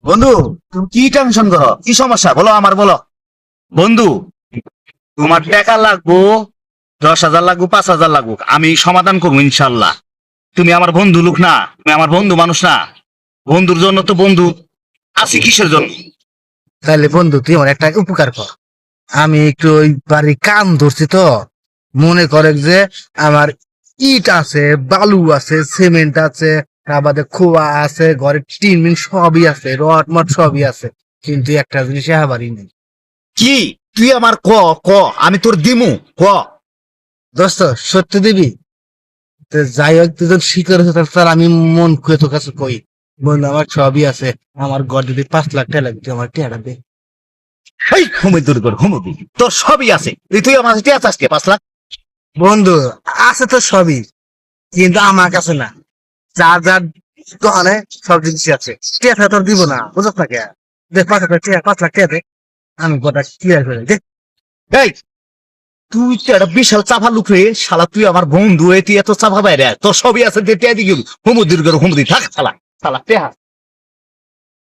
বন্ধু, তুমি কি টেনশন করো? কি সমস্যা বলো, আমার বলো। বন্ধু, তোমার টাকা লাগবো, 10,000 লাগবো, 5,000 লাগবো, আমি সমাধান করবো ইনশাল্লাহ। তুমি আমার বন্ধু লোক না, তুমি আমার বন্ধু মানুষ না? বন্ধুর জন্য তো বন্ধু আছি, কিসের জন্য? তাহলে বন্ধু তুই আমার একটা উপকার কর। আমি একটু ওই বাড়ি কাম ধরছি তো, মনে করে যে আমার ইট আছে, বালু আছে, সিমেন্ট আছে, তার বাদে খোয়া আছে, ঘরে টিন মিন সবই আছে, রড মট সবই আছে, কিন্তু একটা জিনিস এবারই নেই। কি? তুই আমার ক ক আমি তোর দিমু, ক। দোস্ত, সত্যি দিবি? তো যাই হোক, তুই যখন স্বীকার হচ্ছে তার আমি মন খুলে তোর কাছে কই, বন্ধু আমার সবই আছে, আমার ঘর যদি 5 লাখ টাকা লাগে তুই আমার টাকা দে। এই হুমুর দূর কর, হুমুদি তোর সবই আছে, তুই আমার কাছে টিয়া চাস কে 5 লাখ? বন্ধু, আছে তো সবই, কিন্তু আমার কাছে না। যার যার দোকানে সব জিনিস আছে, টাকা তোর দিব না, বুঝত না কে? দেখ 5 লাখ টাকা, 5 লাখ টাকা দে, আমি গোটা ক্লিয়ার করে দেখ। এই, তুই তো একটা বিশাল চাপা লুক রে শালা, তুই আমার বন্ধু, তুই এত চাপা বাইরে তোর সবই আছে, টিয়া দিকে হুমুর দূর কর, হুমুদি থাক শালা, শালা টেহা।